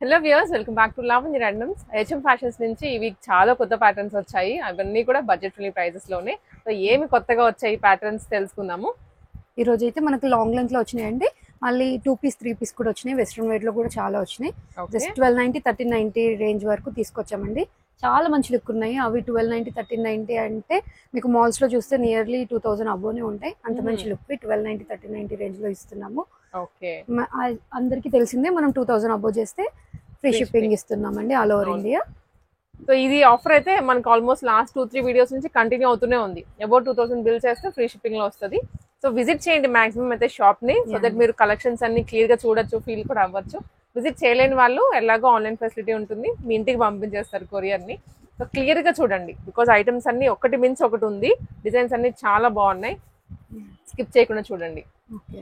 Hello viewers, welcome back to Lavanya randoms. HM fashions నుంచి ఈ week చాలా కొత్త ప్యాటర్న్స్ వచ్చాయి. అవన్నీ కూడా బడ్జెట్ ఫ్రెండ్లీ ప్రైజెస్ లోనే. సో ఏమి కొత్తగా వచ్చాయి ప్యాటర్న్స్ తెలుసుకుందాము. ఈ రోజు అయితే మనకి లాంగ్ లెంత్ లో వచ్చినాయండి. మళ్ళీ 2 పీస్ 3 పీస్ కూడా వచ్చినాయి. వెస్ట్రన్ వేర్ లో కూడా చాలా వచ్చినాయి. జస్ట్ 1290 1390 రేంజ్ వరకు తీసుకొచ్చామండి. చాలా మంచి లుక్ ఉన్నాయి. అవి 1290 1390 అంటే మీకు మాల్స్ లో చూస్తే నియర్లీ 2000 అబోనే ఉంటాయి. అంత మంచి లుక్ 1290 1390 రేంజ్ లో ఇస్తున్నాము. ఓకే, అందరికి తెలిసిందే, మనం 2000 అబో చేస్తే ఫ్రీ షిప్పింగ్ ఇస్తున్నామండి ఆల్ ఓవర్ ఇండియా. సో ఇది ఆఫర్ అయితే మనకు ఆల్మోస్ట్ లాస్ట్ 2-3 వీడియోస్ నుంచి కంటిన్యూ అవుతూనే ఉంది. అబౌట్ 2000 బిల్ చేస్తే ఫ్రీ షిప్పింగ్ లో వస్తుంది. సో విజిట్ చేయండి మాక్సిమం అయితే షాప్ ని, సో దట్ మీరు కలెక్షన్స్ అన్ని క్లియర్ గా చూడొచ్చు, ఫీల్ కూడా అవ్వచ్చు. విజిట్ చేయలేని వాళ్ళు ఎలాగో ఆన్లైన్ ఫెసిలిటీ ఉంటుంది, మీ ఇంటికి పంపించేస్తారు కొరియర్ ని. సో క్లియర్ గా చూడండి, బికాస్ ఐటమ్స్ అన్ని ఒకటి మించి ఒకటి ఉంది. డిజైన్స్ అన్ని చాలా బాగున్నాయి, స్కిప్ చేయకుండా చూడండి. ఓకే,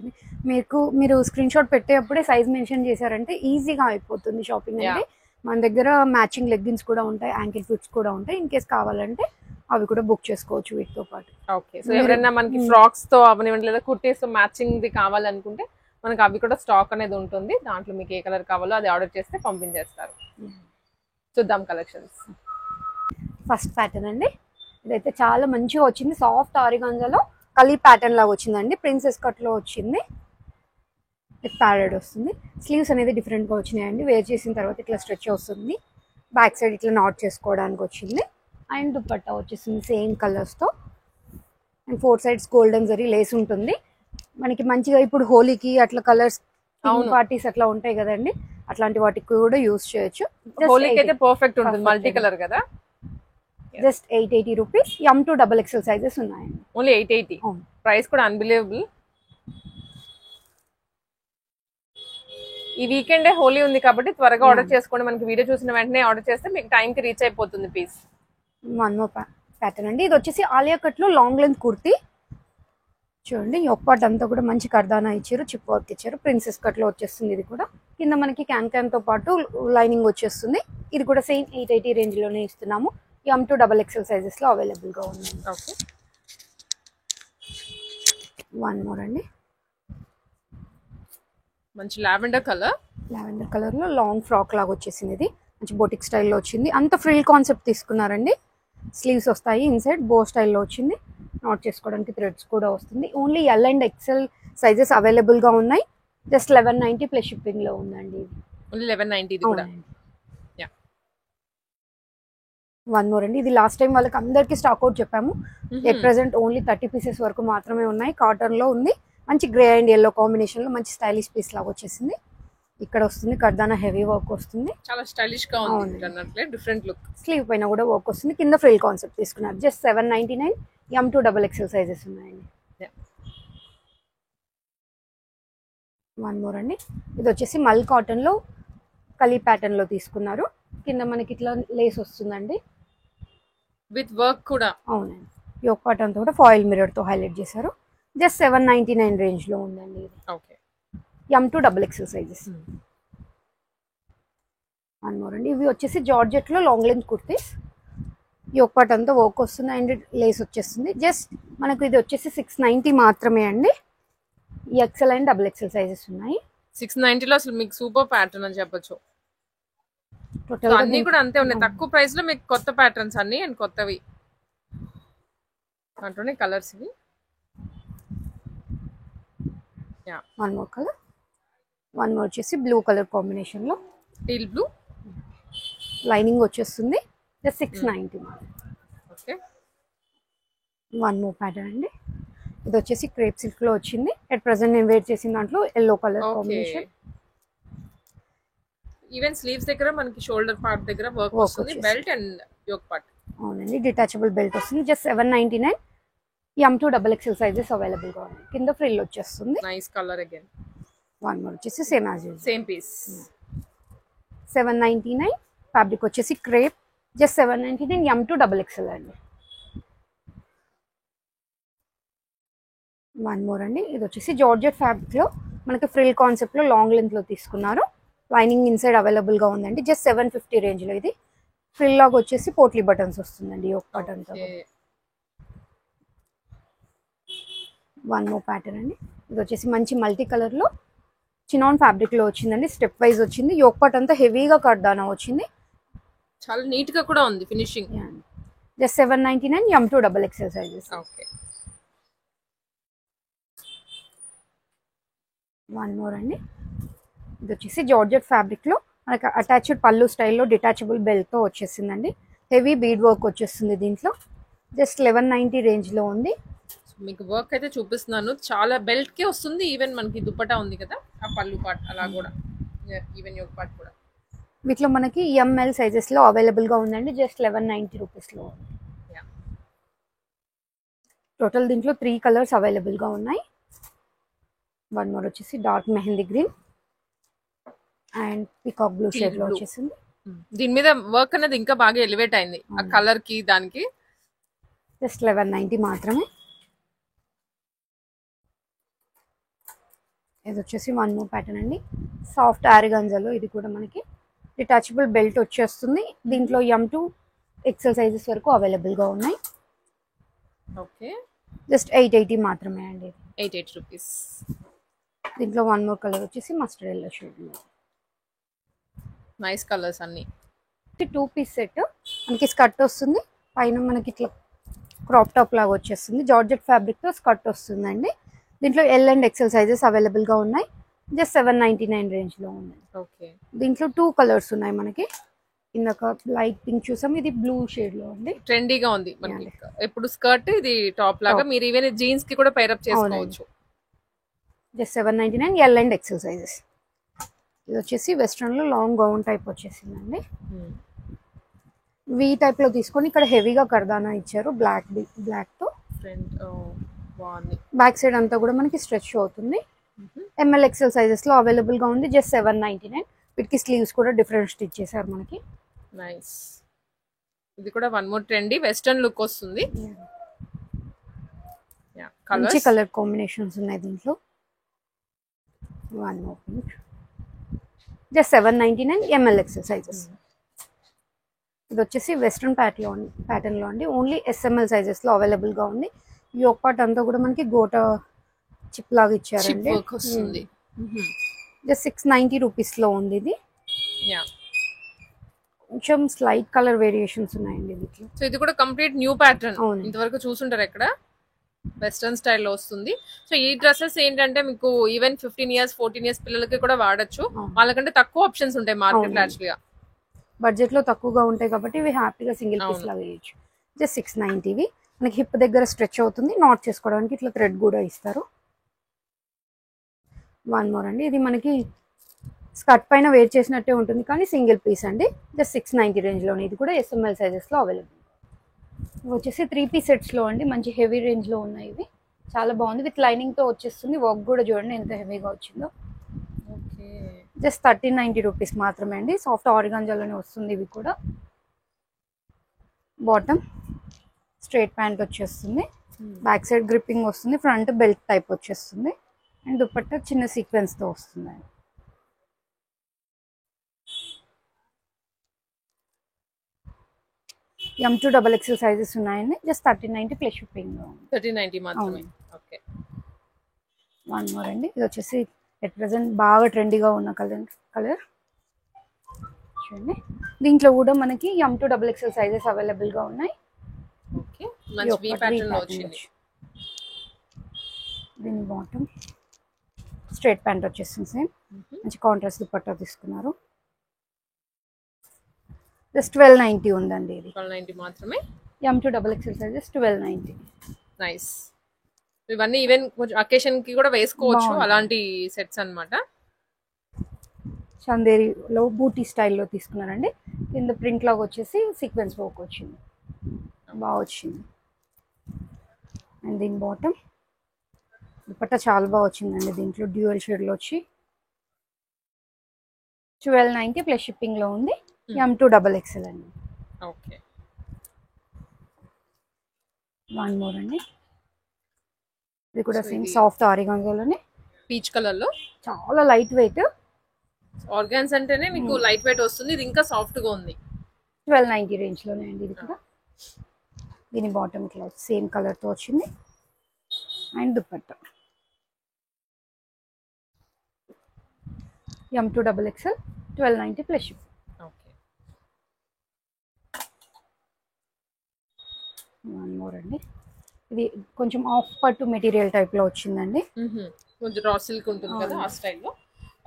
మీరు స్క్రీన్ షాట్ పెట్టేటప్పుడే సైజ్ మెన్షన్ చేశారంటే ఈజీగా అయిపోతుంది షాపింగ్ అంటే. మన దగ్గర మ్యాచింగ్ లెగ్గిన్స్ కూడా ఉంటాయి, యాంకిల్ ఫిట్స్ కూడా ఉంటాయి. ఇన్ కేస్ కావాలంటే అవి కూడా బుక్ చేసుకోవచ్చు వీటితో పాటు. ఓకే, సో ఎవరైనా మనకి ఫ్రాక్స్ తో అవనివ్వండి లేదా కుర్తీస్ తో మ్యాచింగ్ ది కావాలనుకుంటే మనకి అవి కూడా స్టాక్ అనేది ఉంటుంది. దాంట్లో మీకు ఏ కలర్ కావాలో అది ఆర్డర్ చేస్తే పంపించేస్తారు. చూద్దాం కలెక్షన్స్. ఫస్ట్ ప్యాటర్న్ అండి, ఇదైతే చాలా మంచిగా వచ్చింది. సాఫ్ట్ ఆరిగాంజాలో కలీ ప్యాటర్న్ లాగా వచ్చిందండి. ప్రిన్సెస్ కట్ లో వచ్చింది, ప్యారెడ్ వస్తుంది. స్లీవ్స్ అనేది డిఫరెంట్ గా వచ్చినాయండి. వేర్ చేసిన తర్వాత ఇట్లా స్ట్రెచ్ వస్తుంది. బ్యాక్ సైడ్ ఇట్లా నాట్ చేసుకోవడానికి వచ్చింది. అండ్ దుపట్టా వచ్చేసింది సేమ్ కలర్స్ తో. And 4 sides golden zari lace ఉంటుంది. మనకి మంచిగా ఇప్పుడు హోలీకి అట్లా కలర్స్ పార్టీస్ అట్లా ఉంటాయి కదండి, అట్లాంటి వాటికి కూడా యూస్ చేయొచ్చు. హోలీకి అయితే పర్ఫెక్ట్ ఉంటుంది, మల్టీ కలర్ కదా. Just 880 rupees. M2 XXL sizes ఉన్నాయండి. ఓన్లీ 880. ప్రైస్ కూడా అన్బిలీవబుల్. ఈ వీకెండ్ హోలీ ఉంది కాబట్టి త్వరగా ఆర్డర్ చేసుకోండి. మనకి వీడియో చూసిన వెంటనే ఆర్డర్ చేస్తే మీకు టైం కి రీచ్ అయిపోతుంది పీస్. వన్ మోర్ ప్యాటర్న్ అండి, ఇది వచ్చేసి ఆలియా కట్ లో లాంగ్ లెంత్ కుర్తీ. చూడండి, ఒక పార్ట్ అంతా కూడా మంచి కర్దానా ఇచ్చారు, చిప్ వర్క్ ఇచ్చారు. ప్రిన్సెస్ కట్ లో వచ్చేస్తుంది. ఇది కూడా కింద మనకి క్యాన్ తో పాటు లైనింగ్ వచ్చేస్తుంది. ఇది కూడా సేమ్ 880 రేంజ్ లోనే ఇస్తున్నాము. M2 XXL సైజెస్ లో అవైలబుల్ గా ఉంది. ఓకే, వన్ మోర్ అండి, మంచి లావెండర్ కలర్. లావెండర్ కలర్ లో లాంగ్ ఫ్రాక్ లాగా వచ్చేసింది. ఇది మంచి బొటిక్ స్టైల్లో వచ్చింది. అంత ఫ్రిల్ కాన్సెప్ట్ తీసుకున్నారండి. స్లీవ్స్ వస్తాయి, ఇన్సైడ్ బో స్టైల్లో వచ్చింది. నాట్ చేసుకోవడానికి థ్రెడ్స్ కూడా వస్తుంది. Only L and XL sizes available గా ఉన్నాయి. జస్ట్ 1190 ప్లస్ షిప్పింగ్ లో ఉందండి. ఓన్లీ 1190 ఇది కూడా. వన్ మోర్ అండి, ఇది లాస్ట్ టైం వాళ్ళకి అందరికి స్టాక్ అవుట్ చెప్పాము. ఎట్ ప్రెసెంట్ ఓన్లీ 30 పీసెస్ వరకు మాత్రమే ఉన్నాయి. కాటన్ లో ఉంది. మంచి గ్రే అండ్ ఎల్లో కాంబినేషన్ లో మంచి స్టైలిష్ పీస్ లాగా వచ్చేసింది. ఇక్కడ వస్తుంది కర్దానా హెవీ వర్క్ వస్తుంది, చాలా స్టైలిష్ గా ఉంది. Different look. స్లీవ్ పైన కూడా వర్క్ వస్తుంది. కింద ఫ్రిల్ కాన్సెప్ట్ తీసుకున్నారు. జస్ట్ 799. M2 XXL సైజెస్ ఉన్నాయండి. వన్ మోర్ అండి, ఇది వచ్చేసి మల్ కాటన్ లో కలీ ప్యాటర్న్ లో తీసుకున్నారు. కింద మనకి ఇట్లా లేస్ వస్తుందండి, విత్ వర్క్ కూడా. అవునండి, యోక్ పార్ట్ అంతా కూడా ఫాయిల్ మిర్రర్ తో హైలైట్ చేశారు. జస్ట్ 799 రేంజ్ లో ఉందండి. Okay, M2 XXL sizes. One more అండి, ఇవి వచ్చేసి జార్జెట్ లో long length kurtis. Yoke part అంతా వర్క్ వస్తుంది అండ్ లేస్ వచ్చేస్తుంది. జస్ట్ మనకు ఇది వచ్చేసి 690 మాత్రమే అండి. XL అండ్ XXL సైజెస్ ఉన్నాయి. 690 లో అసలు మీకు సూపర్ ప్యాటర్న్ అని చెప్పొచ్చు. అన్ని కూడా అంతే ఉన్నాయి, తక్కువ ప్రైస్ లో మీకు కొత్త ప్యాటర్న్స్ అన్ని అండ్ కొత్తవి. దాంట్లోనే కలర్స్ ఇవి. One more colour, one more వచ్చేసి బ్లూ కలర్ కాంబినేషన్ లో టీల్ బ్లూ. లైనింగ్ వచ్చేస్తుంది. Just 690. Okay, one more pattern అండి, ఇది వచ్చేసి క్రేప్ సిల్క్ లో వచ్చింది. అట్ ప్రెసెంట్ నేను వేర్ చేసిన దాంట్లో yellow colour combination. Even sleeves దగ్గర మనకి షోల్డర్ పార్ట్ దగ్గర వర్క్ వస్తుంది. Belt and yoke part. అవునండి, డిటాచబుల్ బెల్ట్ వస్తుంది. Just 799. M2 XXL sizes available గా ఉన్నాయి. కింద ఫ్రిల్ వచ్చేస్తుంది. Nice colour again. One more వచ్చేసి same as usual, same piece. 799. Fabric వచ్చేసి క్రేప్. జస్ట్ 799. M2 XXL అండి. వన్ మోర్ అండి, ఇది వచ్చేసి జార్జెట్ ఫ్యాబ్రిక్ లో మనకి ఫ్రిల్ కాన్సెప్ట్ లో లాంగ్ లెంత్ లో తీసుకున్నారు. లైనింగ్ ఇన్సైడ్ అవైలబుల్ గా ఉందండి. జస్ట్ 750 రేంజ్ లో. ఇది ఫ్రిల్ లాగా వచ్చేసి పోట్లీ బటన్స్ వస్తుందండి, యోక్ బటన్ తో. వన్ మోర్ ప్యాటర్న్ అండి, ఇది వచ్చేసి మంచి మల్టీ కలర్ లో చినాన్ ఫ్యాబ్రిక్ లో వచ్చిందండి, స్టెప్ వైజ్ వచ్చింది. యోక్ పార్ట్ అంతా హెవీగా కర్దానా వచ్చింది, చాలా నీట్ గా కూడా ఉంది finishing. Just 799 M2 double XL sizes. Okay, one more అండి. ఇది వచ్చేసి జార్జెట్ ఫ్యాబ్రిక్ లో మనకి అటాచ్డ్ పళ్ళు స్టైల్లో డిటాచబుల్ బెల్ట్ తో వచ్చేసిందండి. హెవీ బీడ్ వర్క్ వచ్చేస్తుంది దీంట్లో. జస్ట్ 1190 రేంజ్ లో ఉంది. మీకు వర్క్ అయితే చూపిస్తున్నాను, చాలా బెల్ట్ కి వస్తుంది. ఈవెన్ మనకి దుపట్టా ఉంది కదా, ఆ పళ్ళు పార్ట్ అలా కూడా, ఈవెన్ యోక్ పార్ట్ కూడా. వీటిలో మనకి ఎంఎల్ సైజెస్ లో అవైలబుల్ గా ఉందండి. జస్ట్ 1190 రూపీస్ లో ఉంది. టోటల్ దీంట్లో 3 కలర్స్ అవైలబుల్ గా ఉన్నాయి. వన్ మోర్ వచ్చేసి dark mehndi green and peacock blue shade లో వచ్చేసింది. దీని మీద వర్క్ అనేది ఇంకా బాగా ఎలివేట్ అయింది ఆ కలర్ కి దానికి. జస్ట్ 1190 మాత్రమే. ఇది వచ్చేసి వన్ మోర్ ప్యాటర్న్ అండి, సాఫ్ట్ ఆరిగంజాలో. ఇది కూడా మనకి డిటాచబుల్ బెల్ట్ వచ్చేస్తుంది. దీంట్లో M2 ఎక్సెల్ సైజెస్ వరకు అవైలబుల్ గా ఉన్నాయి. ఓకే, జస్ట్ 880 మాత్రమే అండి. 880 రూపీస్. దీంట్లో వన్ మోర్ కలర్ వచ్చేసి మస్టర్డ్ ఎల్లో షేడ్ లో. నైస్ కలర్స్ అన్ని. 2 పీస్ సెట్ మనకి స్కర్ట్ వస్తుంది, పైన మనకి ఇట్లా క్రాప్ టాప్ లాగా వచ్చేస్తుంది. జార్జెట్ ఫ్యాబ్రిక్ తో స్కర్ట్ వస్తుందండి. దీంట్లో L and XL sizes available గా ఉన్నాయి. జస్ట్ 799 రేంజ్ లో ఉంది. ఓకే, దీంట్లో 2 కలర్స్ ఉన్నాయి మనకి. ఇందాక లైట్ పింక్ చూసాం, ఇది బ్లూ షేడ్ లో ఉంది. ట్రెండీగా ఉంది మనకి. ఎప్పుడు స్కర్ట్, ఇది టాప్ లాగా. మీరు ఈవెన్ జీన్స్ కి కూడా పైరప్ చేసుకోవచ్చు. Just 799 L and XL sizes. ఇది వచ్చేసి వెస్ట్రన్ లో లాంగ్ గౌన్ టైప్ వచ్చేసిందండి. వి టైప్ లో తీసుకొని ఇక్కడ హెవీగా కర్దానా ఇచ్చారు, బ్లాక్ తో. బ్యాక్ సైడ్ అంతా కూడా మనకి స్ట్రెచ్ అవుతుంది. ఎంఎల్ ఎక్సెల్ సైజెస్ లో అవైలబుల్ గా ఉంది. జస్ట్ 799. వీటికి స్లీవ్స్ కూడా డిఫరెంట్ స్టిచ్ చేశారు మనకి. నైస్. ఇది కూడా one more trendy western look వస్తుంది. మంచి కలర్ కాంబినేషన్స్ ఉన్నాయి దీంట్లో. One more pink. Just 799 M L XL sizes. ఇది వచ్చేసి వెస్ట్రన్ ప్యాటర్న్ లో అండి, ఓన్లీ ఎస్ఎంఎల్ సైజెస్ లో అవైలబుల్ గా ఉంది. యోక్ పార్ట్ అంతా కూడా మనకి గోటా చిప్ లాగా ఇచ్చారండి. జస్ట్ 690 రూపీస్ లో ఉంది ఇది. కొంచెం స్లైట్ కలర్ వేరియేషన్స్ ఉన్నాయండి వీటిలో. సో ఇది కూడా కంప్లీట్ న్యూ ప్యాటర్న్, ఇంతవరకు చూసుంటారు ఎక్కడ. వెస్టర్న్ స్టైల్లో వస్తుంది. సో ఈ డ్రెస్సెస్ ఏంటంటే మీకు ఈవెన్ 15 years 14 years పిల్లలకి కూడా వాడచ్చు. వాళ్ళకంటే తక్కువ ఆప్షన్స్ ఉంటాయి మార్కెట్ లో. యాక్చువల్గా బడ్జెట్ లో తక్కువగా ఉంటాయి కాబట్టి ఇవి హ్యాపీగా సింగిల్ పీస్ లాగా వేయచ్చు. జస్ట్ 690. మనకి హిప్ దగ్గర స్ట్రెచ్ అవుతుంది, నాట్ చేసుకోవడానికి ఇట్లా థ్రెడ్ కూడా ఇస్తారు. వన్ మోర్ అండి, ఇది మనకి స్కర్ట్ పైన వేర్ చేసినట్టే ఉంటుంది కానీ సింగిల్ పీస్ అండి. జస్ట్ 690 రేంజ్ లోనే. ఇది కూడా ఎస్ఎంఎల్ సైజెస్ లో అవైలబుల్. వచ్చేసి 3 పీస్ సెట్స్ లో అండి, మంచి హెవీ రేంజ్ లో ఉన్నాయి ఇవి. చాలా బాగుంది, విత్ లైనింగ్ తో వచ్చేస్తుంది. వర్క్ కూడా చూడండి ఎంత హెవీగా వచ్చిందో. జస్ట్ 1390 రూపీస్ మాత్రమే అండి. సాఫ్ట్ ఆరిగాంజాలోనే వస్తుంది ఇవి కూడా. బాటమ్ స్ట్రైట్ ప్యాంట్ వచ్చేస్తుంది, బ్యాక్ సైడ్ గ్రిప్పింగ్ వస్తుంది, ఫ్రంట్ బెల్ట్ టైప్ వచ్చేస్తుంది. అండ్ దుపట్టా చిన్న సీక్వెన్స్ తో వస్తుంది. M2 డబల్ ఎక్సెల్ సైజెస్ ఉన్నాయండి. Just 1390 plus shipping. 1390 మాత్రమే. ఓకే, వన్ మోర్ అండి. ఇది వచ్చేసి ఎట్ ప్రెసెంట్ బాగా ట్రెండీగా ఉన్న కలర్ చూడండి. దీంట్లో కూడా మనకి M2 double XL sizes available గా ఉన్నాయి. ఓకే, మంచి వి ప్యాటర్న్ లో వచ్చింది. దీని బాటమ్ స్ట్రైట్ ప్యాంట్ వచ్చేస్తుంది. సేమ్ మంచి కాంట్రాస్ట్ దుపట్టా తీసుకున్నారు. జస్ట్ 1290 ఉందండి. ఇది 1290 మాత్రమే. M2 double XL sizes 1290. Nice. ఇవన్నీ ఈవెన్ కొంచెం అకేషన్ కి కూడా వేసుకోవచ్చు, అలాంటి సెట్స్ అన్నమాట. చందేరిలో బూటీ స్టైల్లో తీసుకున్నారండి. కింద ప్రింట్ లాగా వచ్చేసి సీక్వెన్స్ వర్క్ వచ్చింది, బాగా వచ్చింది. అండ్ దీని బాటమ్ దుపట్టా చాలా బాగా వచ్చిందండి. దీంట్లో డ్యూయల్ షేడ్ లో వచ్చి 1290 ప్లస్ షిప్పింగ్ లో ఉంది. M2 డబల్ ఎక్సెల్ అండి. ఓకే, వన్ మోర్ అండి. ఇది కూడా సేమ్ సాఫ్ట్ ఆరిగాంజాలోనే పీచ్ కలర్ లో, చాలా లైట్ వెయిట్. ఆర్గాన్స్ అంటేనే మీకు లైట్ వెయిట్ వస్తుంది, ఇది ఇంకా సాఫ్ట్ గా ఉంది. 1290 రేంజ్ లోనే అండి ఇది కూడా. దీని బాటమ్ ఇట్లా సేమ్ కలర్ తో వచ్చింది. And dupatta M2XXL 1290 plus ship. Okay. One more అండి, ఇది కొంచెం ఆఫ్ పట్టు మెటీరియల్ టైప్లో వచ్చిందండి. కొంచెం రా సిల్క్ ఉంటుంది కదా ఆ స్టైల్లో.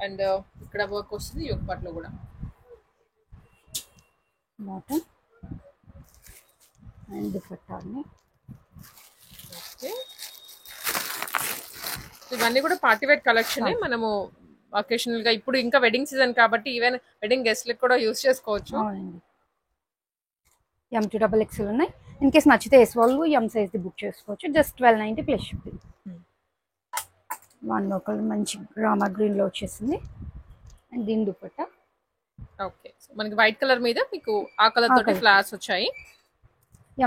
అండ్ ఇక్కడ వర్క్ వస్తుంది యోగ్ పార్ట్లో కూడా. బాటమ్ అండ్ దుపట్టా అండి. ఓకే, ఇవన్నీ కూడా పార్టీ వేర్ కలెక్షన్. మనము అకేషనల్ గా ఇప్పుడు ఇంకా వెడ్డింగ్ సీజన్ కాబట్టి ఈవెన్ వెడ్డింగ్ గెస్ట్లకు కూడా యూస్ చేసుకోవచ్చు. అవునండి, M2XXL ఉన్నాయి. ఇన్ కేస్ నచ్చితే ఎస్ వాళ్ళు ఎం సైజ్ది బుక్ చేసుకోవచ్చు. Just 1290 plus shipping. వన్ ఒక మంచి రామా గ్రీన్లో వచ్చేసింది. అండ్ దీని దుపట్టా. ఓకే, మనకి వైట్ కలర్ మీద మీకు ఆ కలర్ తోటి ఫ్లవర్స్ వచ్చాయి.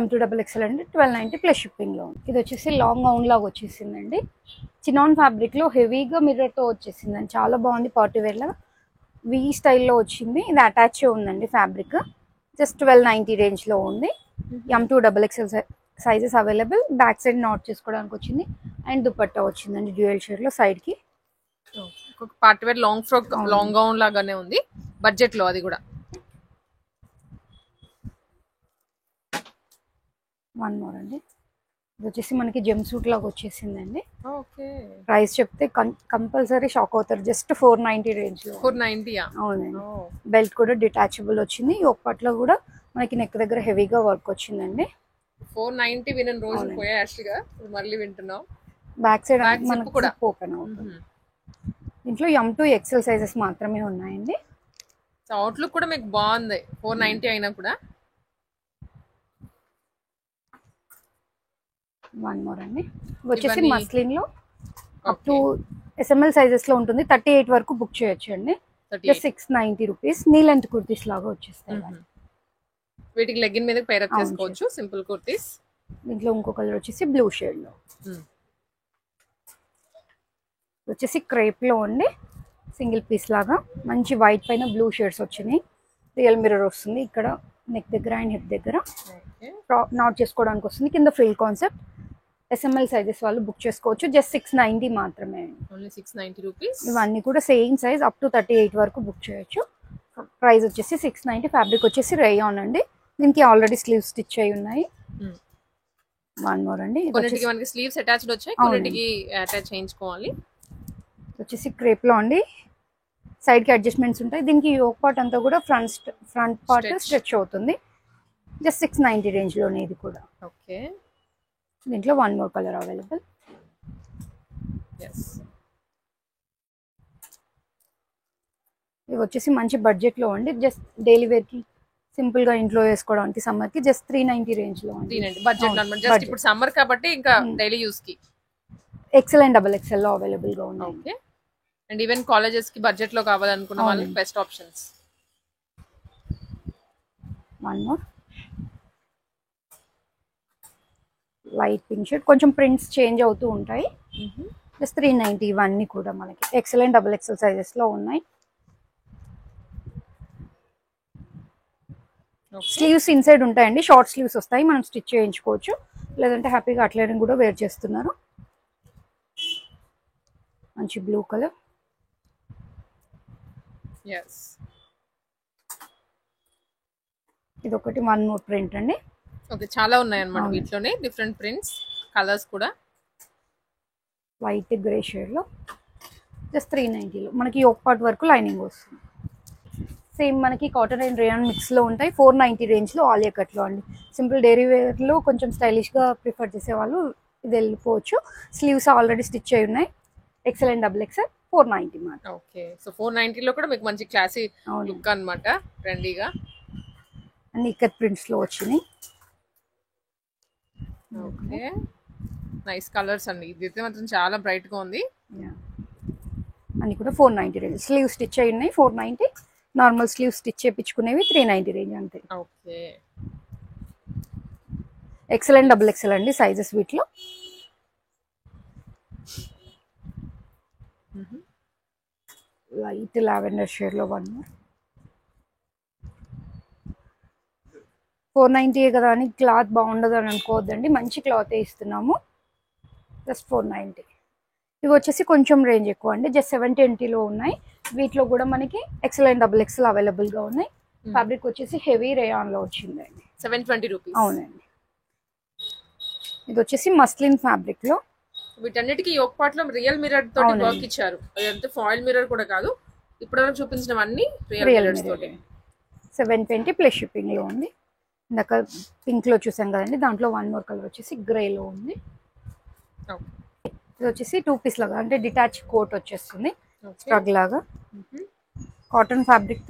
M2XXL అండి 1290 ప్లస్ షిప్పింగ్లో ఉంది. ఇది వచ్చేసి లాంగ్ గౌన్ లాగా వచ్చేసిందండి. చినాన్ ఫ్యాబ్రిక్లో హెవీగా మిర్రర్తో వచ్చేసిందండి. చాలా బాగుంది, పార్టీ వేర్లో వి స్టైల్లో వచ్చింది. ఇది అటాచ్ ఉందండి ఫ్యాబ్రిక్. జస్ట్ 1290 రేంజ్లో ఉంది. M2XXL sizes available. Back side knot చేసుకోవడానికి వచ్చింది. అండ్ దుపట్టా వచ్చిందండి డ్యూయల్ షేడ్లో సైడ్కి. Party wear long frock, long gown లాగానే ఉంది బడ్జెట్లో, అది కూడా. వన్ మోర్ అండి, ఇది వచ్చేసి మనకి జెమ్ సూట్ లాగా వచ్చేసిందండి. ఓకే, ప్రైస్ చెప్తే కంపల్సరీ షాక్ అవుతారు. జస్ట్ 490 రేంజ్లో. 490. అవునండి, బెల్ట్ కూడా డిటాచబుల్ వచ్చింది. ఈ ఒక్కట్లో కూడా మనకి నెక్ దగ్గర హెవీగా వర్క్ వచ్చిందండి. 490 వినని రోజు పోయా యాక్చువల్గా, మళ్ళీ వింటున్నాం. బ్యాక్ సైడ్ మనకి కూడా ఓపెన్ అవుతుంది. దీంట్లో M2XL సైజెస్ మాత్రమే ఉన్నాయండి. అవుట్లుక్ కూడా మీకు బాగుంది 490 అయినా కూడా. వన్ మోర్ అండి, వచ్చేసి మస్లిన్ లో అప్ టు SML సైజెస్ లో ఉంటుంది. 38 వరకు బుక్ చేయొచ్చు అండి. Just 690 rupees. Knee length kurtis లాగా వచ్చేస్తాయి. వీటికి లెగ్గిన్ మీద పేర్ అప్ చేసుకోవచ్చు, సింపుల్ కుర్తీస్. దీంట్లో ఇంకో కలర్ వచ్చేసి బ్లూ షేడ్ లో వచ్చేసి క్రేప్ లో ఉండి సింగిల్ పీస్ లాగా మంచి వైట్ పైన బ్లూ షేడ్స్ వచ్చినాయి. రియల్ మిర్రర్ వస్తుంది ఇక్కడ నెక్ దగ్గర అండ్ హిప్ దగ్గర. నాట్ చేసుకోవడానికి వస్తుంది. కింద ఫ్రిల్ కాన్సెప్ట్. SML సైజెస్ వాళ్ళు బుక్ చేసుకోవచ్చు. జస్ట్ 690 మాత్రమే. Only 690 rupees. ఇవన్నీ కూడా సేమ్ సైజ్ అప్ టు 38 వరకు బుక్ చేయొచ్చు. ప్రైస్ వచ్చేసి 690. ఫ్యాబ్రిక్ వచ్చేసి రేయాన్ అండి. దీనికి ఆల్రెడీ స్లీవ్స్ స్టిచ్ అయి ఉన్నాయి. వన్ మోర్ అండి, కొన్నిటికి మనకి స్లీవ్స్ అటాచ్డ్ వచ్చాయి, కొన్నిటికి అటాచ్ చేయించుకోవాలి. వచ్చేసి క్రేప్ లో అండి. సైడ్ కి అడ్జస్ట్మెంట్స్ ఉంటాయి. దీనికి యోక్ పార్ట్ అంతా కూడా ఫ్రంట్ పార్ట్ స్ట్రెచ్ అవుతుంది. జస్ట్ 690 రేంజ్ లోనే ఇది కూడా. ఓకే, దీంట్లో వన్ మోర్ కలర్ అవైలబుల్. ఇవి వచ్చేసి మంచి బడ్జెట్ లో అండి. జస్ట్ డైలీ వేర్ కి సింపుల్ గా ఇంట్లో వేసుకోవడానికి సమ్మర్ కి జస్ట్ 390 రేంజ్ లో. బడ్జెట్ లో జస్ట్ ఇప్పుడు సమ్మర్ కాబట్టి ఇంకా డైలీ యూస్ కి. XL అండ్ XXL లో అవైలబుల్ గా ఉన్నాయి. ఓకే, అండ్ ఈవెన్ కాలేజెస్ కి బడ్జెట్ లో కావాలనుకున్న వాళ్ళకి best options. One more light pink shade. కొంచెం ప్రింట్స్ చేంజ్ అవుతూ ఉంటాయి. జస్ట్ 390. ఇవన్నీ కూడా మనకి XL అండ్ XXL సైజెస్ లో ఉన్నాయి. స్లీవ్స్ ఇన్సైడ్ ఉంటాయండి. షార్ట్ స్లీవ్స్ వస్తాయి, మనం స్టిచ్ చేయించుకోవచ్చు. లేదంటే హ్యాపీగా అట్లనే కూడా వేర్ చేస్తున్నారు. మంచి బ్లూ కలర్. ఇది ఒకటి వన్ మోర్ ప్రింట్ అండి. ఓకే, చాలా ఉన్నాయి అన్నమాట వీటిలోనే డిఫరెంట్ ప్రింట్స్, కలర్స్ కూడా. వైట్ గ్రే షేడ్ లో జస్ట్ 390లో మనకి యోక్ పార్ట్ వరకు లైనింగ్ వస్తుంది. సేమ్ మనకి కాటన్ అండ్ రేయాన్ మిక్స్ లో ఉంటాయి. 490 రేంజ్ లో ఆలియా కట్ లో అండి. సింపుల్ డైరీ వేర్ లో కొంచెం స్టైలిష్ గా ప్రిఫర్ చేసే వాళ్ళు ఇది వెళ్ళిపోవచ్చు. స్లీవ్స్ ఆల్రెడీ స్టిచ్ అయి ఉన్నాయి. XL అండ్ XXL 490 మాట. ఓకే, సో 490 లో కూడా మీకు మంచి క్లాసీ లుక్ అన్నమాట, ట్రెండీగా. అన్ని ఇక్కత్ ప్రింట్స్ లో వచ్చినాయి. ఓకే, నైస్ కలర్స్ అండి. ఇది మాత్రం చాలా బ్రైట్ గా ఉంది. అన్ని కూడా 490 రేంజ్. స్లీవ్ స్టిచ్ అయి ఉన్నాయి 490. నార్మల్ స్లీవ్ స్టిచ్ చేయించుకునేవి 390 రేంజ్ అంతే. ఓకే, XL అండ్ XXL అండి సైజెస్ వీటిలో. లైట్ లావెండర్ షేడ్ లో వన్ మోర్. 490 కదా అని క్లాత్ బాగుండదు అని అనుకోవద్దండి. మంచి క్లాత్ ఇస్తున్నాము. జస్ట్ 490. ఇవి వచ్చేసి కొంచెం రేంజ్ ఎక్కువ అండి. జస్ట్ 720లో ఉన్నాయి. వీటిలో కూడా మనకి XL and double XL available గా ఉన్నాయి. ఫ్యాబ్రిక్ వచ్చేసి హెవీ రేయాన్ లో వచ్చిందండి. 720 రూపీస్. అవునండి. ఇది వచ్చేసి మస్లిన్ ఫ్యాబ్రిక్ లో. వీటన్నిటికీ యోక్ పార్ట్ లో రియల్ మిర్రర్ తోటి వర్క్ ఇచ్చారు. అదంతా ఫాయిల్ మిర్రర్ కూడా కాదు, ఇప్పటివరకు చూపించినవన్నీ రియల్ మిర్రర్స్ తోటి. 720 ప్లస్ షిప్పింగ్ లో ఉంది. ఇందాక పింక్ లో చూసాం కదండి, దాంట్లో వన్ మోర్ కలర్ వచ్చేసి గ్రే లో ఉంది. ఇది వచ్చేసి 2 పీస్ లాగా అంటే డిటాచ్ కోట్ వచ్చేస్తుంది స్ట్రగ్ లాగా. కాటన్ ఫ్యాబ్రిక్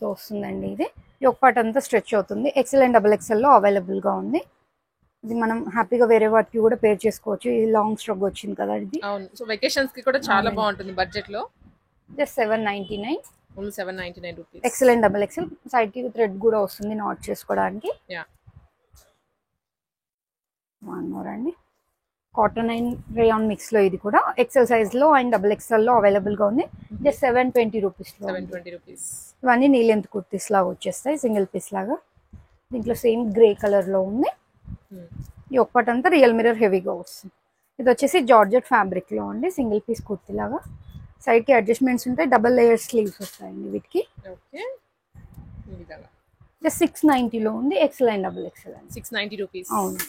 తో వస్తుందండి. ఇది యోక్ పార్ట్ అంతా స్ట్రెచ్ అవుతుంది. ఎక్సెల్ అండ్ డబుల్ ఎక్సెల్ లో అవైలబుల్ గా ఉంది. ఇది మనం హ్యాపీగా వేరే వాటికి కూడా పేర్ చేసుకోవచ్చు. ఇది లాంగ్ స్ట్రగ్ వచ్చింది కదా ఇది. అవును, సో వెకేషన్స్ కి కూడా చాలా బాగుంటుంది బడ్జెట్ లో. Just 799. Only 799 rupees. XL and double XL side కి థ్రెడ్ కూడా వస్తుంది నాట్ చేసుకోవడానికి. యా, వన్ మోర్ అండి. కాటన్ అండ్ రేయాన్ మిక్స్ లో ఇది కూడా ఎక్సెల్ సైజ్ లో అండ్ డబుల్ ఎక్సెల్ లో అవైలబుల్ గా ఉంది. జస్ట్ 720 రూపీస్ లో. 720 రూపీస్. ఇవన్నీ నీ లెంత్ కుర్తీస్ లాగా వచ్చేస్తాయి, సింగిల్ పీస్ లాగా. దీంట్లో సేమ్ గ్రే కలర్ లో ఉంది. ఈ ఒక్కటి అంతా రియల్ మిర్రర్ హెవీగా వస్తుంది. ఇది వచ్చేసి జార్జెట్ ఫ్యాబ్రిక్ లో అండి, సింగిల్ పీస్ కుర్తీ లాగా. సైడ్ కి అడ్జస్ట్మెంట్స్ ఉంటాయి, డబుల్ లేయర్ స్లీవ్స్ వస్తాయండి వీటికి. జస్ట్ 690 లో ఉంది. ఎక్సెల్ అండ్ డబుల్ ఎక్సెల్ అండి. 690 రూపీస్. అవును.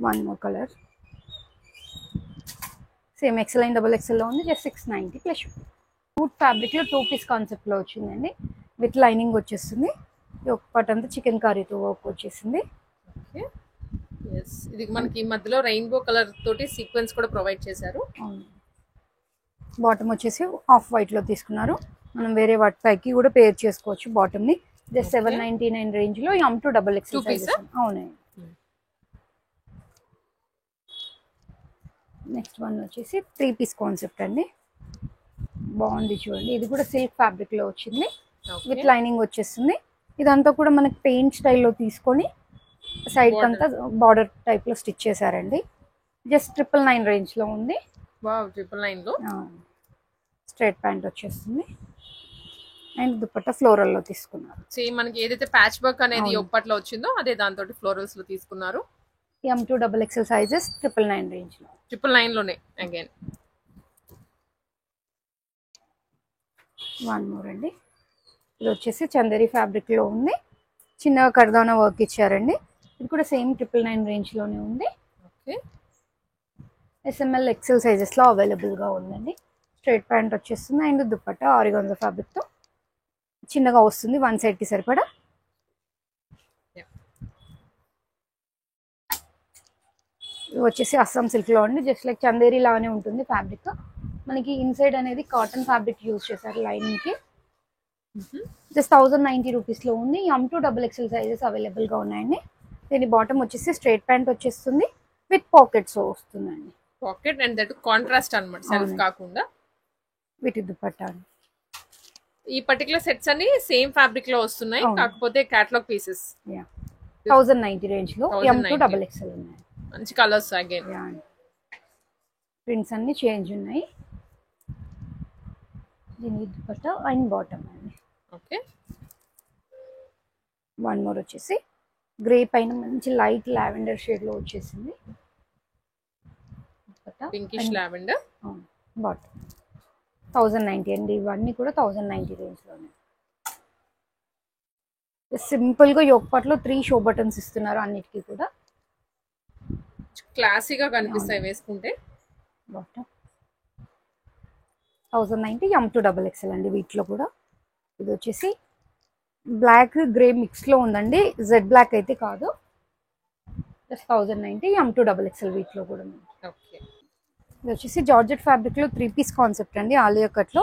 One more colour same XL and double XL లో ఉంది. జస్ట్ 690 ప్లస్ సూట్ ఫ్యాబ్రిక్ లో 2 పీస్ కాన్సెప్ట్ లో వచ్చిందండి. విత్ లైనింగ్ వచ్చేస్తుంది. ఒక పార్ట్ అంతా చికెన్ కర్రీతో వర్క్ వచ్చేసింది. ఇది మనకి మధ్యలో రెయిన్బో కలర్ తోటి సీక్వెన్స్ కూడా ప్రొవైడ్ చేశారు. బాటమ్ వచ్చేసి ఆఫ్ వైట్ లో తీసుకున్నారు. మనం వేరే వాటి పైకి కూడా పేర్ చేసుకోవచ్చు బాటమ్ ని. జస్ట్ 799 రేంజ్ లో M to double XL sizes. అవునండి. నెక్స్ట్ వన్ వచ్చేసి 3 పీస్ కాన్సెప్ట్ అండి. బాగుంది చూడండి. ఇది కూడా సిల్క్ ఫ్యాబ్రిక్ లో వచ్చింది. విత్ లైనింగ్ వచ్చేస్తుంది. ఇదంతా కూడా మనకి పెయింట్ స్టైల్లో తీసుకొని సైడ్ కంతా బార్డర్ టైప్ లో స్టిచ్ చేశారండి. జస్ట్ 999 రేంజ్ లో ఉంది. వావ్, 999 లో. స్ట్రైట్ ప్యాంట్ వచ్చేస్తుంది అండ్ దుపట్టా ఫ్లోరల్ లో తీసుకున్నారు. సేమ్ మనకి ఏదైతే ప్యాచ్ వర్క్ అనేది ఒప్పట్లో వచ్చిందో అదే దాంతో ఫ్లోరల్స్ లో తీసుకున్నారు. M to double XL sizes 999 range లో. 999 లోనే అగైన్. వన్ మోర్ అండి. ఇది వచ్చేసి చందేరి ఫ్యాబ్రిక్ లో ఉంది. చిన్నగా కర్దానా వర్క్ ఇచ్చారండి. ఇది కూడా సేమ్ 999 రేంజ్ లోనే ఉంది. SML XL సైజెస్ లో అవైలబుల్ గా ఉందండి. స్ట్రైట్ ప్యాంట్ వచ్చేస్తుంది అండ్ దుపట్టా ఆరిగాన్జా ఫ్యాబ్రిక్ తో చిన్నగా వస్తుంది, వన్ సైడ్ కి సరిపడా. ఇది వచ్చేసి అస్సాం సిల్క్ లో అండి. జస్ట్ లైక్ చందేరి లానే ఉంటుంది ఫ్యాబ్రిక్. మనకి ఇన్సైడ్ అనేది కాటన్ ఫ్యాబ్రిక్ యూజ్ చేశారు లైనింగ్ కి. జస్ట్ 1090 రూపీస్ లో ఉంది. M to double XL sizes available గా ఉన్నాయండి. దీని బాటమ్ వచ్చేసి స్ట్రైట్ ప్యాంట్ వచ్చేస్తుంది విత్ పాకెట్స్ వస్తుందండి. పాకెట్ అండ్ దట్ కాంట్రాస్ట్ అన్నమాట, సెల్ఫ్ కాకుండా. వీటి దుపట్టా ఈ పర్టికులర్ సెట్స్ అన్ని సేమ్ ఫ్యాబ్రిక్ లో వస్తున్నాయి, కాకపోతే కేటలాగ్ పీసెస్. 1090 రేంజ్ లో M to double XL ఉన్నాయి. మంచి కలర్స్ అగైన్. ప్రింట్స్ అన్ని చేంజ్ ఉన్నాయి. దీని దుపట్టా అండ్ బాటమ్ అండి. ఓకే. వన్ మోర్ వచ్చేసి గ్రే పైన మంచి లైట్ లావెండర్ షేడ్ లో వచ్చేసింది. Pinkish lavender. బాటమ్ 1090 అండి. ఇవన్నీ కూడా 1090 రేంజ్ లోనే. సింపుల్ గా యోక్ పార్ట్ లో 3 షో బటన్స్ ఇస్తున్నారు అన్నిటికీ కూడా. క్లాసీగా కనిపిస్తాయి వేసుకుంటే. Bottom 1090 M to double XL అండి వీటిలో కూడా. ఇది వచ్చేసి బ్లాక్ గ్రే మిక్స్ లో ఉందండి, జెడ్ బ్లాక్ అయితే కాదు. Just 1090 M to double XL వీటిలో కూడా. ఇది వచ్చేసి జార్జెట్ ఫ్యాబ్రిక్ లో 3 పీస్ కాన్సెప్ట్ అండి. ఆలియా కట్ లో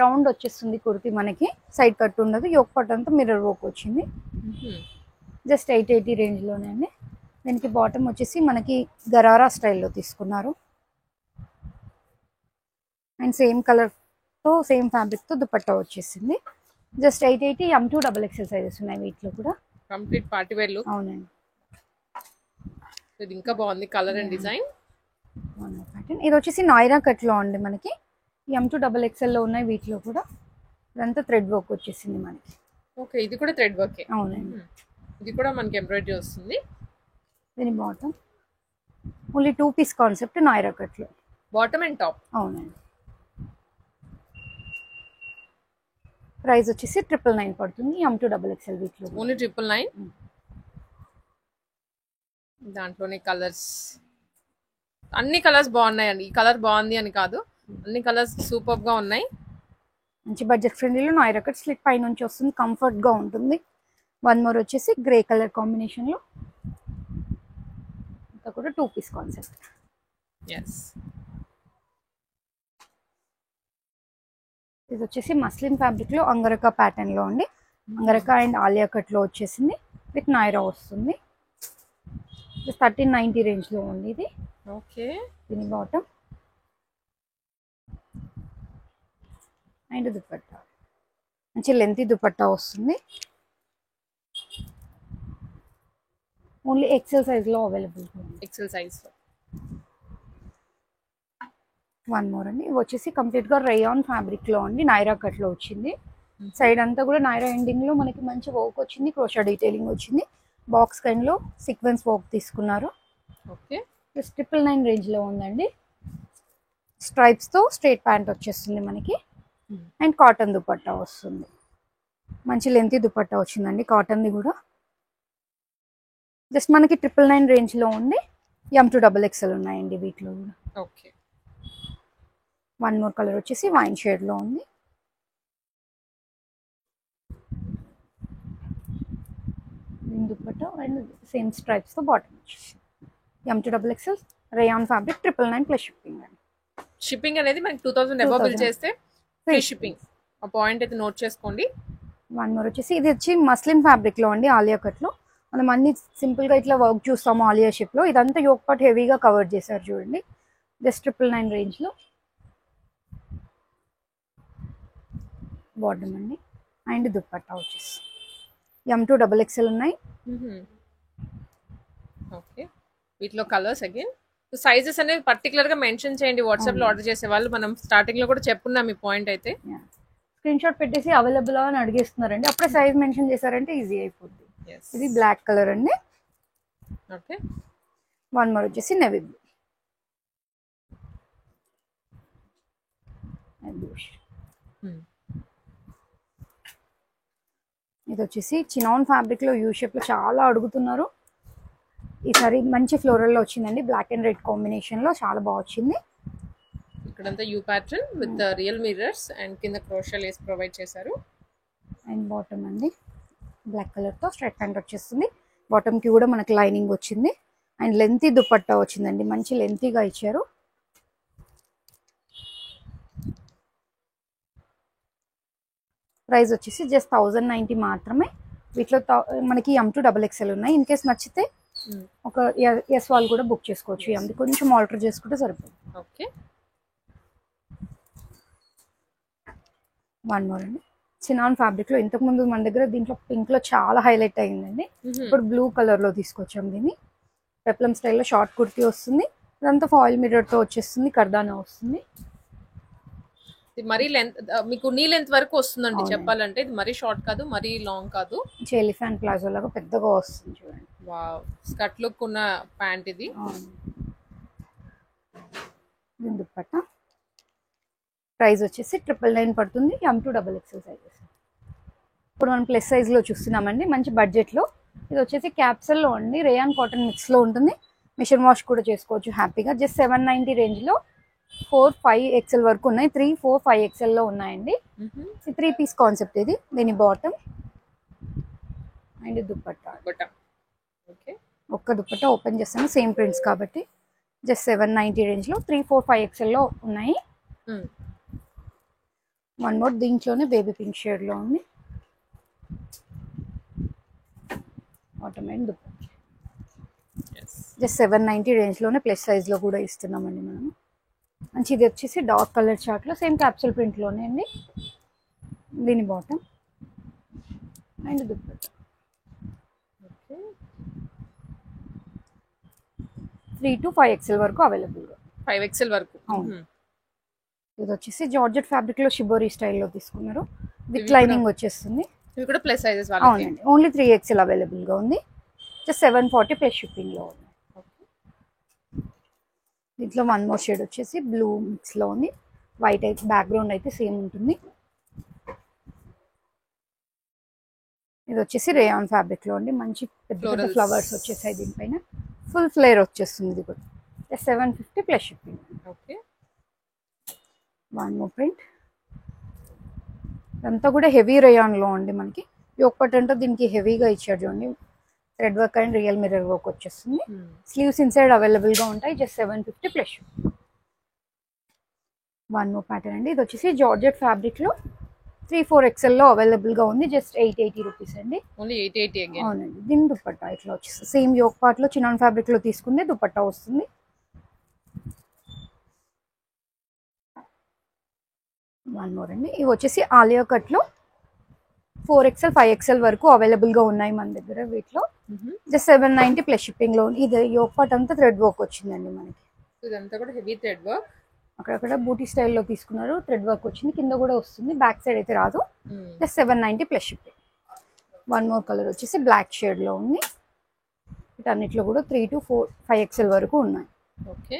రౌండ్ వచ్చేస్తుంది కుర్తి, మనకి సైడ్ కట్ ఉండదు. యోక్ పార్ట్ అంతా మిర్రర్ వర్క్ వచ్చింది. జస్ట్ 880 రేంజ్ లోనే అండి. దీనికి బాటమ్ వచ్చేసి మనకి గరారా స్టైల్లో తీసుకున్నారు అండ్ సేమ్ కలర్ తో సేమ్ ఫ్యాబ్రిక్ తో దుపట్టా వచ్చేసింది. Just 880 M to double XL sizes ఉన్నాయి వీటిలో కూడా. Complete party wear look. అవునండి. ఇది ఇంకా బాగుంది కలర్ అండ్ డిజైన్. ఇది వచ్చేసి నాయిరా కట్ లో అండి మనకి. M to double XL లో ఉన్నాయి వీటిలో కూడా. ఇదంతా థ్రెడ్ వర్క్ వచ్చేసింది మనకి. ఓకే, ఇది కూడా థ్రెడ్ వర్క్. అవునండి. ఇది కూడా మనకి ఎంబ్రాయిడరీ వస్తుంది. దీని bottom only 2 piece concept Naira cut లో. Bottom and top. అవునండి. ప్రైస్ వచ్చేసి 999 పడుతుంది. M2XXL వీటిలో ఓన్లీ 999. దాంట్లోనే కలర్స్, అన్ని కలర్స్ బాగున్నాయండి. ఈ కలర్ బాగుంది అని కాదు, అన్ని కలర్స్ సూపర్ గా ఉన్నాయి. మంచి బడ్జెట్ ఫ్రెండ్లీలో నాయిరా కట్ స్లిట్ పై నుంచి వస్తుంది, కంఫర్ట్ గా ఉంటుంది. వన్ మోర్ వచ్చేసి గ్రే కలర్ కాంబినేషన్ లో, ఇంకా కూడా 2 పీస్ కాన్సెప్ట్. ఎస్, ఇది వచ్చేసి మస్లిన్ ఫ్యాబ్రిక్ లో అంగరకా ప్యాటర్న్ లో అండి. అంగరకా అండ్ ఆలియా కట్ లో వచ్చేసింది, విత్ నాయిరా వస్తుంది. 1390 రేంజ్ లో ఉంది ఇది. ఓకే, దీని బాటమ్ అండ్ దుపట్టా, మంచి లెంతీ దుపట్టా వస్తుంది. ఓన్లీ ఎక్సెల్ సైజ్ లో అవైలబుల్. ఎక్సెల్ సైజ్ లో. వన్ మోర్ అండి, ఇవి వచ్చేసి కంప్లీట్ గా రేయాన్ ఫ్యాబ్రిక్ లో అండి, నాయిరా కట్ లో వచ్చింది. సైడ్ అంతా కూడా నాయిరా ఎండింగ్ లో మనకి మంచి వర్క్ వచ్చింది, క్రోషా డీటెయిలింగ్ వచ్చింది. బాక్స్ కైండ్ లో సీక్వెన్స్ వర్క్ తీసుకున్నారు. ఓకే, 999 రేంజ్ లో ఉందండి. స్ట్రైప్స్ తో స్ట్రైట్ ప్యాంట్ వచ్చేస్తుంది మనకి, అండ్ కాటన్ దుపట్టా వస్తుంది. మంచి లెంతీ దుపట్టా వచ్చిందండి, కాటన్ ది కూడా. జస్ట్ మనకి 999 రేంజ్ లో ఉంది. M2XXL ఉన్నాయండి వీటిలో కూడా. ఓకే, వన్ మోర్ కలర్ వచ్చేసి వైన్ షేడ్ లో ఉంది. దుపట్టా అండ్ సేమ్ స్ట్రైప్స్ తో బాటమ్ వచ్చేసి. M2XXL rayon fabric 999 plus shipping అండి. షిప్పింగ్ అనేది మనకి 2000 అబౌవ్ బిల్ చేస్తే ఫ్రీ షిప్పింగ్. ఆ పాయింట్ అయితే నోట్ చేసుకోండి. వన్ మోర్ వచ్చేసి ఇది వచ్చి మస్లిన్ ఫ్యాబ్రిక్ లో అండి, ఆలియా కట్ లో. మనం అన్ని సింపుల్ గా ఇట్లా వర్క్ చూస్తాము ఆలియా షిప్ లో. ఇదంతా యోక్ పార్ట్ హెవీగా కవర్ చేశారు చూడండి. జస్ట్ 999 రేంజ్ లో బాటమ్ అండి, అండ్ దుపట్టా వచ్చేసి. M2XXL ఉన్నాయి. ఓకే, వీటిలో కలర్స్ అగైన్ సైజెస్ అనేవి పర్టికులర్ గా మెన్షన్ చేయండి వాట్సాప్ లో ఆర్డర్ చేసే వాళ్ళు. మనం స్టార్టింగ్ లో కూడా చెప్పున్నాం ఈ పాయింట్ అయితే. స్క్రీన్ షాట్ పెట్టేసి అవైలబుల్ అని అడిగేస్తున్నారండి, అప్పుడే సైజ్ మెన్షన్ చేశారంటే ఈజీ అయిపోద్ది. ఇది బ్లాక్ కలర్ అండి. ఓకే, వన్ మోర్ వచ్చేసి నెవీ బ్లూ. ఇది వచ్చేసి చినాన్ ఫ్యాబ్రిక్ లో యూ షేప్ లో చాలా అడుగుతున్నారు. ఈసారి మంచి ఫ్లోరల్ లో వచ్చిందండి, బ్లాక్ అండ్ రెడ్ కాంబినేషన్ లో చాలా బాగా వచ్చింది. ఇక్కడంతా you pattern with real mirrors and కింద క్రోషా లేస్ ప్రొవైడ్ చేశారు. అండ్ బాటమ్ అండి బ్లాక్ కలర్ తో స్ట్రైట్ ప్యాంట్ వచ్చేస్తుంది. బాటమ్ కి కూడా మనకి లైనింగ్ వచ్చింది, అండ్ లెంతీ దుపట్టా వచ్చిందండి, మంచి లెంతీగా ఇచ్చారు. ప్రైస్ వచ్చేసి జస్ట్ 1090 మాత్రమే. వీటిలో మనకి M2XXL ఉన్నాయి. ఇన్ కేస్ నచ్చితే ఒక ఎస్ వాళ్ళు కూడా బుక్ చేసుకోవచ్చు. అది కొంచెం ఆల్టర్ చేసుకుంటే సరిపోతుంది. ఓకే, వన్ మోర్ అండి, చినాన్ ఫ్యాబ్రిక్ లో. ఇంతకు ముందు మన దగ్గర దీంట్లో పింక్ లో చాలా హైలైట్ అయిందండి. ఇప్పుడు బ్లూ కలర్ లో తీసుకొచ్చాం దీన్ని. పెప్లం స్టైల్లో షార్ట్ కుర్తీ వస్తుంది, ఇదంతా ఫాయిల్ మిర్రర్ తో వచ్చేస్తుంది, కర్దానా వస్తుంది. మరీ లెంత్ మీకు నీ లెంత్ వరకు వస్తుందండి చెప్పాలంటే. ఇది మరీ షార్ట్ కాదు, మరీ లాంగ్ కాదు. ఎలిఫెంట్ ప్లాజో లాగా పెద్దగా వస్తుంది చూడండి. వావ్, స్కర్ట్ లుక్ ఉన్న ప్యాంట్ ఇది. దుపట్టా ప్రైస్ వచ్చేసి 999 పడుతుంది. M2XXL sizes. ఇప్పుడు మనం ప్లస్ సైజ్ లో చూస్తున్నామండి, మంచి బడ్జెట్ లో. ఇది వచ్చేసి క్యాప్సల్ లో అండి, రేయాన్ కాటన్ మిక్స్ లో ఉంటుంది. మిషన్ వాష్ కూడా చేసుకోవచ్చు హ్యాపీగా. జస్ట్ 790 రేంజ్ లో 4-5XL వరకు ఉన్నాయి. 3-4-5XL లో ఉన్నాయండి. 3 పీస్ కాన్సెప్ట్ ఇది. దీని బాటమ్ అండ్ దుపట్టా. ఓకే, ఒక్క దుపట్టా ఓపెన్ చేస్తాను, సేమ్ ప్రింట్స్ కాబట్టి. జస్ట్ 790 రేంజ్ లో 3-4-5XL లో ఉన్నాయి. వన్ మోర్, దీంట్లోనే బేబీ పింక్ షేడ్ లో ఉంది. ఆటోమేటిక్ దుపట్టా జస్ట్ 790 రేంజ్ లోనే ప్లస్ సైజ్ లో కూడా ఇస్తున్నామండి మనం. మంచి ఇది వచ్చేసి డార్క్ కలర్ చార్ట్ లో సేమ్ క్యాప్సూల్ ప్రింట్ లోనే అండి. దీని బాటమ్ అండ్ దుపట్టా. 3-5XL వరకు అవైలబుల్ గా. 5XL వరకు. ఇది వచ్చేసి జార్జెట్ ఫ్యాబ్రిక్ లో షిబోరి స్టైల్లో తీసుకున్నారు, విత్ లైనింగ్ వచ్చేస్తుంది. ఇవి కూడా ప్లస్ సైజెస్. అవునండి, ఓన్లీ 3XL అవైలబుల్ గా ఉంది. జస్ట్ 740 ప్లస్ షిప్పింగ్ లో ఉంది. దీంట్లో వన్ మోర్ షేడ్ వచ్చేసి బ్లూ మిక్స్ లో ఉంది. వైట్ అయితే బ్యాక్గ్రౌండ్ అయితే సేమ్ ఉంటుంది. ఇది వచ్చేసి రేయాన్ ఫ్యాబ్రిక్ లో అండి, మంచి పెద్ద పెద్ద Florals. ఫ్లవర్స్ వచ్చేసాయి దీనిపైన. ఫుల్ ఫ్లేర్ వచ్చేస్తుంది ఇది కూడా. 750 plus shipping. Okay. One more print. ఇదంతా కూడా హెవీ రేయాన్ లో అండి మనకి. యోక్ పార్ట్ అంటే దీనికి హెవీగా ఇచ్చాడు చూడండి. Thread work and real mirror work వచ్చేస్తుంది. స్లీవ్స్ ఇన్సైడ్ అవైలబుల్ గా ఉంటాయి. Just 750 plus. One more pattern అండి. ఇది వచ్చేసి జార్జెట్ ఫ్యాబ్రిక్ లో 3-4 XL లో అవైలబుల్ గా ఉంది. జస్ట్ 880 రూపీస్ అండి. Only 880 again. అవునండి. దీని దుపట్టా ఇట్లా వచ్చేస్తుంది. సేమ్ యోక్ పార్ట్ లో చినాన్ ఫ్యాబ్రిక్ లో తీసుకుంది దుపట్టా వస్తుంది. వన్ మోర్ అండి. ఇవి వచ్చేసి ఆలియా కట్ లో 4XL 5XL వరకు అవైలబుల్ గా ఉన్నాయి మన దగ్గర. వీటిలో జస్ట్ 790 ప్లస్ షిప్పింగ్ లో. ఇది యోక్ పార్ట్ అంతా థ్రెడ్ వర్క్ వచ్చిందండి మనకి. ఇదంతా కూడా హెవీ థ్రెడ్ వర్క్. అక్కడక్కడ బూటీ స్టైల్లో తీసుకున్నారు. థ్రెడ్ వర్క్ వచ్చింది. కింద కూడా వస్తుంది. బ్యాక్ సైడ్ అయితే రాదు. Just 790 plus shipping. One more colour వచ్చేసి బ్లాక్ షేడ్ లో ఉంది. వీటన్నిటిలో కూడా 3 to 5XL వరకు ఉన్నాయి. ఓకే.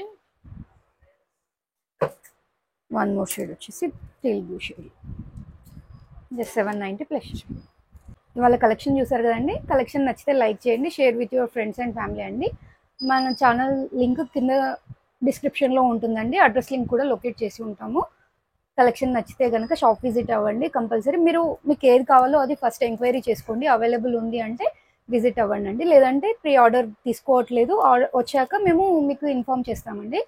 వన్ మోర్ షేడ్ వచ్చేసి teal blue shade. Just 790 plus. ఇవాళ కలెక్షన్ చూసారు కదండి. కలెక్షన్ నచ్చితే లైక్ చేయండి, share with your friends and family అండి. మన ఛానల్ లింక్ కింద డిస్క్రిప్షన్లో ఉంటుందండి. అడ్రస్ లింక్ కూడా లొకేట్ చేసి ఉంటాము. కలెక్షన్ నచ్చితే కనుక షాప్ విజిట్ అవ్వండి కంపల్సరీ. మీకు ఏది కావాలో అది ఫస్ట్ ఎంక్వైరీ చేసుకోండి. అవైలబుల్ ఉంది అంటే విజిట్ అవ్వండి అండి. లేదంటే ప్రీ ఆర్డర్ తీసుకోవట్లేదు, వచ్చాక మేము మీకు ఇన్ఫామ్ చేస్తామండి.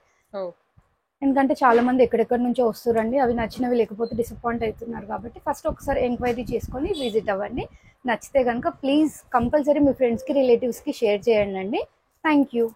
ఎందుకంటే చాలా మంది ఎక్కడెక్కడి నుంచో వస్తారండి. అవి నచ్చినవి లేకపోతే డిసప్పాయింట్ అవుతున్నారు. కాబట్టి ఫస్ట్ ఒకసారి ఎంక్వైరీ చేసుకొని విజిట్ అవ్వండి. నచ్చితే కనుక ప్లీజ్ కంపల్సరీ మీ ఫ్రెండ్స్కి రిలేటివ్స్కి షేర్ చేయండి అండి. Thank you.